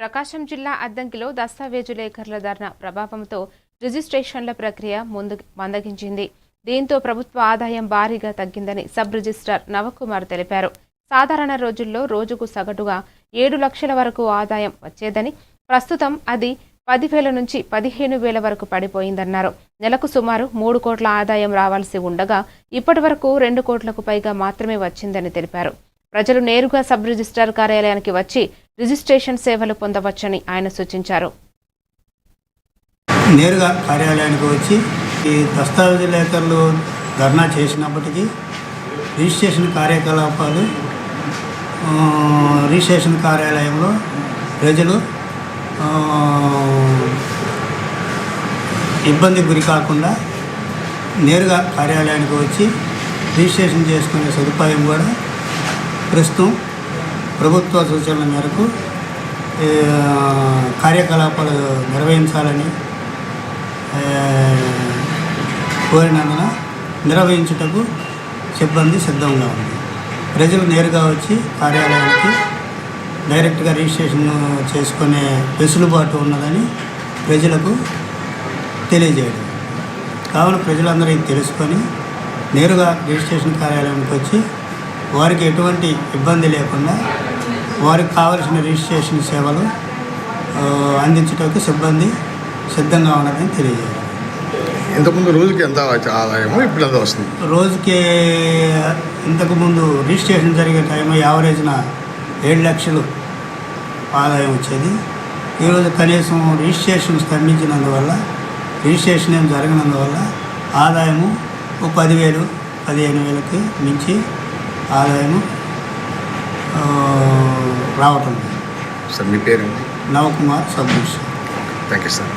ప్రకాశం జిల్లా అద్దంకిలో దస్తావేజులేఖరుల ధరణ ప్రభావంతో రిజిస్ట్రేషన్ల ప్రక్రియ మందగించింది. దీంతో ప్రభుత్వ ఆదాయం భారీగా తగ్గిందని సబ్ రిజిస్ట్రార్ నవకుమార్ తెలిపారు. సాధారణ రోజుల్లో రోజుకు సగటుగా 7 లక్షల వరకు ఆదాయం వచ్చేదని, ప్రస్తుతం అది 10,000 నుంచి 15,000 వరకు పడిపోయిందన్నారు. నెలకు సుమారు 3 కోట్ల ఆదాయం రావాల్సి ఉండగా ఇప్పటి వరకు 2 కోట్లకు పైగా మాత్రమే వచ్చిందని తెలిపారు. ప్రజలు నేరుగా సబ్ రిజిస్ట్రార్ కార్యాలయానికి వచ్చి రిజిస్ట్రేషన్ సేవలు పొందవచ్చని ఆయన సూచించారు. నేరుగా కార్యాలయానికి వచ్చి ఈ దస్తావేజులేఖరులు ధర్నా చేసినప్పటికీ రిజిస్ట్రేషన్ కార్యకలాపాలు రిజిస్ట్రేషన్ కార్యాలయంలో ప్రజలు ఇబ్బంది గురి కాకుండా నేరుగా కార్యాలయానికి వచ్చి రిజిస్ట్రేషన్ చేసుకునే సదుపాయం కూడా ప్రస్తుతం ప్రభుత్వ సూచనల మేరకు కార్యకలాపాలు నిర్వహించాలని కోరినందున నిర్వహించుటకు సిబ్బంది సిద్ధంగా ఉంది. ప్రజలు నేరుగా వచ్చి కార్యాలయానికి డైరెక్ట్గా రిజిస్ట్రేషన్ చేసుకునే వెసులుబాటు ఉన్నదని ప్రజలకు తెలియజేయడం. కావున ప్రజలందరూ ఇది తెలుసుకొని నేరుగా రిజిస్ట్రేషన్ కార్యాలయానికి వచ్చి వారికి ఎటువంటి ఇబ్బంది లేకుండా వారికి కావలసిన రిజిస్ట్రేషన్ సేవలు అందించడానికి సిబ్బంది సిద్ధంగా ఉన్నదని తెలియజేయాలి. ఇంతకుముందు రోజుకి ఎంత ఆదాయము, ఇప్పుడు ఎంత వస్తుంది? రోజుకి ఇంతకుముందు రిజిస్ట్రేషన్ జరిగే టైం యావరేజ్న 7 లక్షలు ఆదాయం వచ్చేది. ఈరోజు కనీసం రిజిస్ట్రేషన్ స్తంభించినందువల్ల, రిజిస్ట్రేషన్ ఏం జరగనందువల్ల ఆదాయము 10,000, 15,000కి మించి ఆదాయము రావటం. సార్ మీ పేరు? Navakumar, sub registrar. Thank you sir.